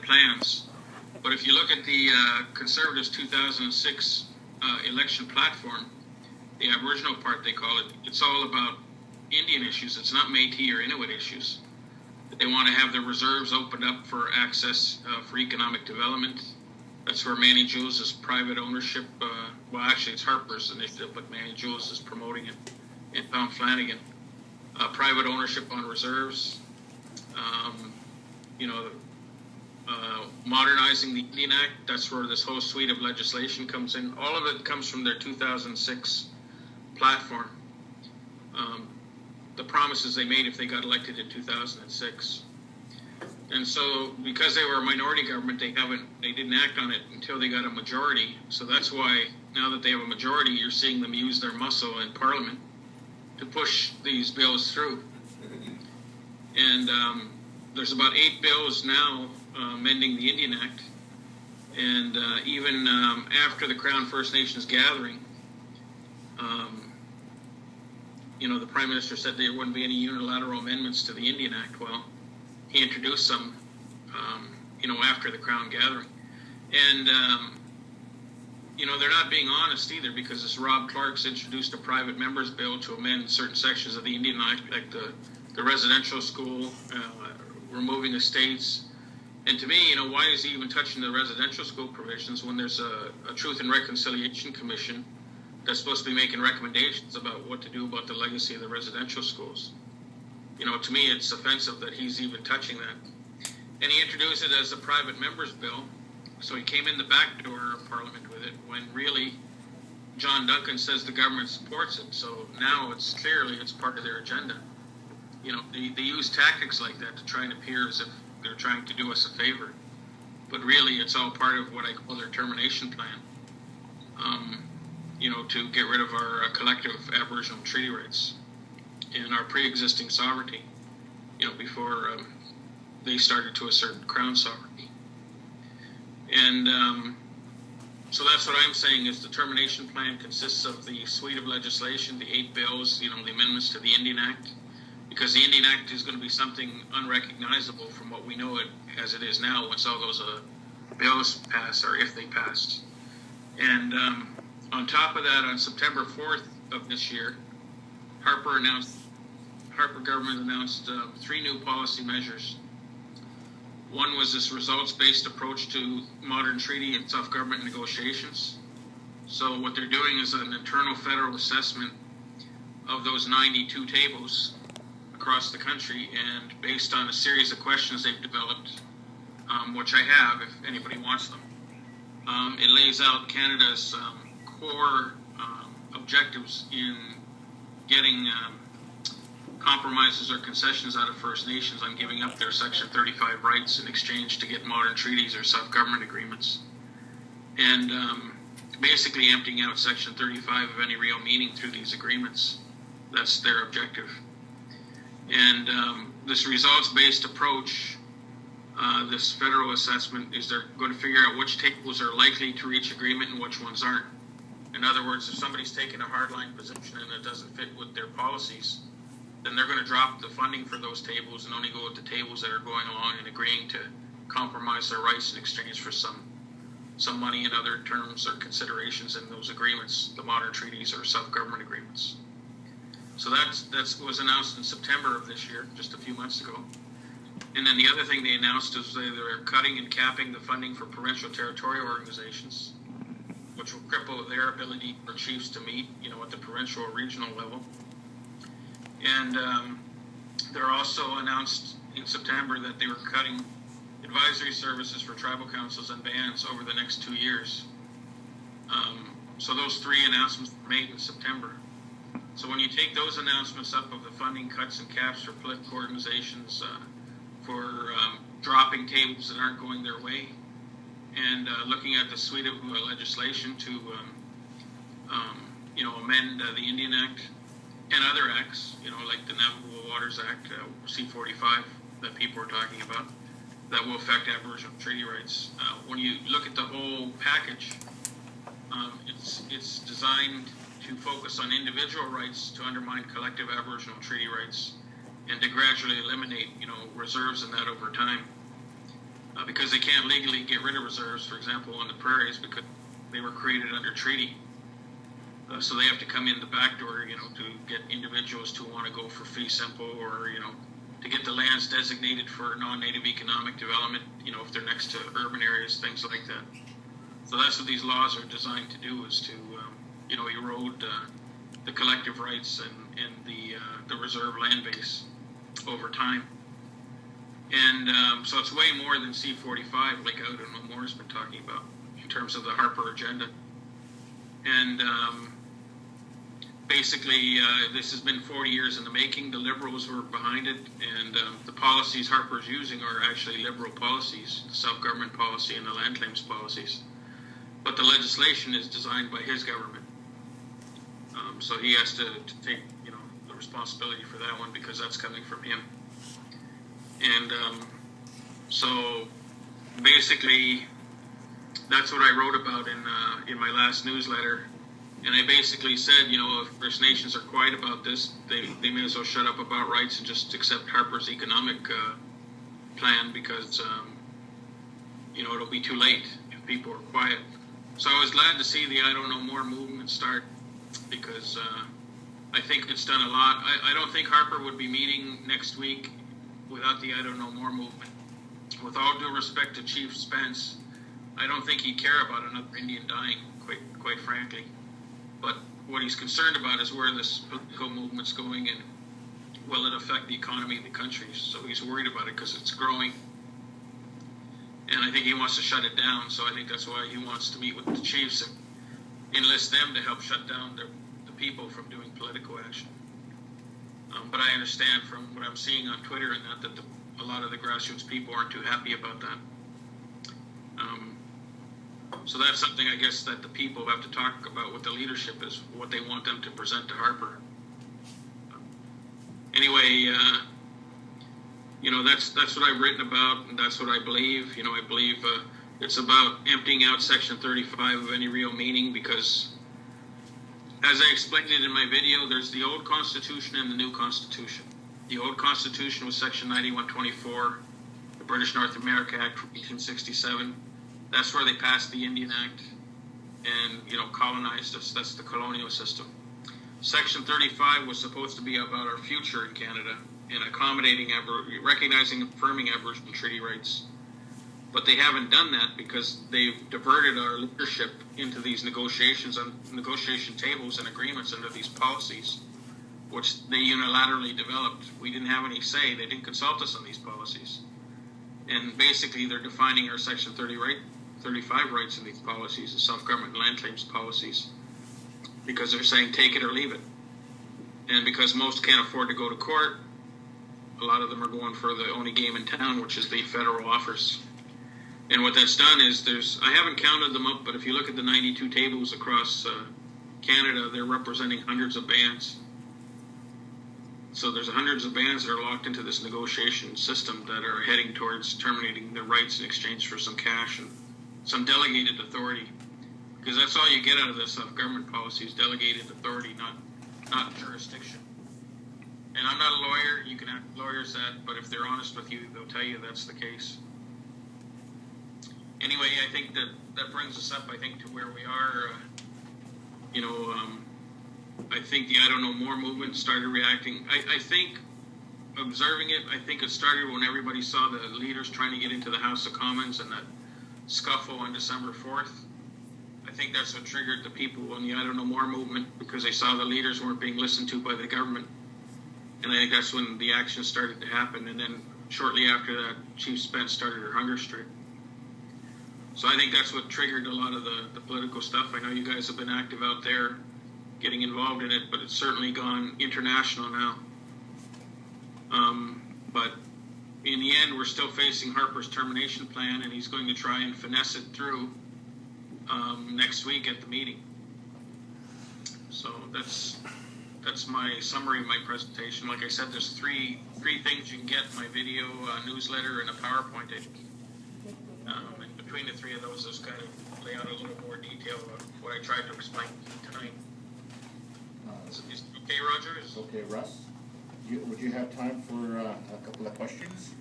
plans. But if you look at the Conservatives' 2006 election platform, the Aboriginal part they call it, it's all about Indian issues. It's not Métis or Inuit issues. They want to have the reserves opened up for access for economic development. That's where Manny Jules' private ownership, well, actually it's Harper's initiative, but Manny Jules is promoting it, and Tom Flanagan. Private ownership on reserves, modernizing the Indian Act. That's where this whole suite of legislation comes in. All of it comes from their 2006 platform. The promises they made if they got elected in 2006. And so, because they were a minority government, they didn't act on it until they got a majority. So that's why now that they have a majority, you're seeing them use their muscle in Parliament to push these bills through. And there's about 8 bills now amending the Indian Act. And even after the Crown First Nations gathering, the Prime Minister said there wouldn't be any unilateral amendments to the Indian Act. Well, he introduced some, after the Crown gathering. And, they're not being honest either, because this Rob Clark's introduced a private member's bill to amend certain sections of the Indian Act, like the residential school, removing estates. And to me, why is he even touching the residential school provisions when there's a Truth and Reconciliation Commission that's supposed to be making recommendations about what to do about the legacy of the residential schools? To me, it's offensive that he's even touching that. And he introduced it as a private member's bill. So he came in the back door of Parliament with it, when really John Duncan says the government supports it. So now it's part of their agenda. They use tactics like that to try and appear as if they're trying to do us a favor. But really, it's all part of what I call their termination plan. To get rid of our collective Aboriginal treaty rights and our pre-existing sovereignty, before they started to assert Crown sovereignty. And so that's what I'm saying is the termination plan consists of the suite of legislation, the 8 bills, the amendments to the Indian Act, because the Indian Act is going to be something unrecognizable from what we know it as it is now once all those bills pass, or if they passed. And on top of that, on September 4th of this year, Harper government announced 3 new policy measures. One was this results-based approach to modern treaty and self-government negotiations. So what they're doing is an internal federal assessment of those 92 tables across the country, and based on a series of questions they've developed, which I have if anybody wants them, it lays out Canada's core objectives in getting compromises or concessions out of First Nations on giving up their Section 35 rights in exchange to get modern treaties or self-government agreements, and basically emptying out Section 35 of any real meaning through these agreements. That's their objective. And this results-based approach, this federal assessment, is they're going to figure out which tables are likely to reach agreement and which ones aren't. In other words, if somebody's taking a hardline position and it doesn't fit with their policies, then they're going to drop the funding for those tables and only go with the tables that are going along and agreeing to compromise their rights in exchange for some money and other terms or considerations in those agreements, the modern treaties or self-government agreements. So that was announced in September of this year, just a few months ago. And then the other thing they announced is they're cutting and capping the funding for provincial territorial organizations, which will cripple their ability for chiefs to meet, at the provincial or regional level. And they're also announced in September that they were cutting advisory services for tribal councils and bands over the next 2 years. So those 3 announcements were made in September. So when you take those announcements up of the funding cuts and caps for political organizations, for dropping tables that aren't going their way, and looking at the suite of legislation to amend the Indian Act and other acts, like the Navigable Waters Act, C-45, that people are talking about, that will affect Aboriginal treaty rights. When you look at the whole package, it's designed to focus on individual rights to undermine collective Aboriginal treaty rights and to gradually eliminate, reserves in that over time. because they can't legally get rid of reserves, for example, on the prairies, because they were created under treaty. So they have to come in the back door, to get individuals to want to go for fee simple, or, to get the lands designated for non-native economic development, if they're next to urban areas, things like that. So that's what these laws are designed to do, is to, erode the collective rights and the reserve land base over time. And so it's way more than C-45, like I don't know Moore's been talking about, in terms of the Harper agenda. And basically, this has been 40 years in the making. The Liberals were behind it, and the policies Harper's using are actually Liberal policies, the self-government policy and the land claims policies. But the legislation is designed by his government. So he has to take, the responsibility for that one, because that's coming from him. And so basically, that's what I wrote about in my last newsletter. And I basically said, if First Nations are quiet about this, they may as well shut up about rights and just accept Harper's economic plan, because, it'll be too late if people are quiet. So I was glad to see the I Don't Know More movement start, because I think it's done a lot. I don't think Harper would be meeting next week without the I Don't Know More movement. With all due respect to Chief Spence, I don't think he'd care about another Indian dying, quite frankly. But what he's concerned about is where this political movement's going, and will it affect the economy of the country. So he's worried about it because it's growing. And I think he wants to shut it down. So I think that's why he wants to meet with the chiefs and enlist them to help shut down the people from doing political action. But I understand from what I'm seeing on Twitter and that a lot of the grassroots people aren't too happy about that. So that's something, I guess, that the people have to talk about with the leadership, is what they want them to present to Harper. Anyway, that's what I've written about, and that's what I believe. I believe it's about emptying out Section 35 of any real meaning, because, as I explained it in my video, there's the old Constitution and the new Constitution. The old Constitution was Section 9124, the British North America Act from 1867. That's where they passed the Indian Act and, colonized us. That's the colonial system. Section 35 was supposed to be about our future in Canada and accommodating, recognizing and affirming Aboriginal treaty rights. But they haven't done that because they've diverted our leadership into these negotiations on negotiation tables and agreements under these policies, which they unilaterally developed. We didn't have any say. They didn't consult us on these policies. And basically, they're defining our Section 35 rights in these policies, the self-government and land claims policies, because they're saying take it or leave it. And because most can't afford to go to court, a lot of them are going for the only game in town, which is the federal offers. And what that's done is I haven't counted them up, but if you look at the 92 tables across Canada, they're representing hundreds of bands. So there's hundreds of bands that are locked into this negotiation system that are heading towards terminating their rights in exchange for some cash and some delegated authority. Because that's all you get out of this self-government policy, is delegated authority, not jurisdiction. And I'm not a lawyer. You can ask lawyers that, but if they're honest with you, they'll tell you that's the case. Anyway, I think that brings us up, I think, to where we are. I think the I Don't Know More movement started reacting. I think, observing it, I think it started when everybody saw the leaders trying to get into the House of Commons and that scuffle on December 4th. I think that's what triggered the people in the I Don't Know More movement, because they saw the leaders weren't being listened to by the government. And I think that's when the action started to happen. And then shortly after that, Chief Spence started her hunger strike. So I think that's what triggered a lot of the political stuff. I know you guys have been active out there getting involved in it, but it's certainly gone international now. But in the end, we're still facing Harper's termination plan, and he's going to try and finesse it through next week at the meeting. So that's my summary of my presentation. Like I said, there's three things you can get: my video, newsletter, and a PowerPoint. And between the three of those, just kind of lay out a little more detail of what I tried to explain tonight. Is it okay, Roger? Okay, Russ. Would you have time for a couple of questions?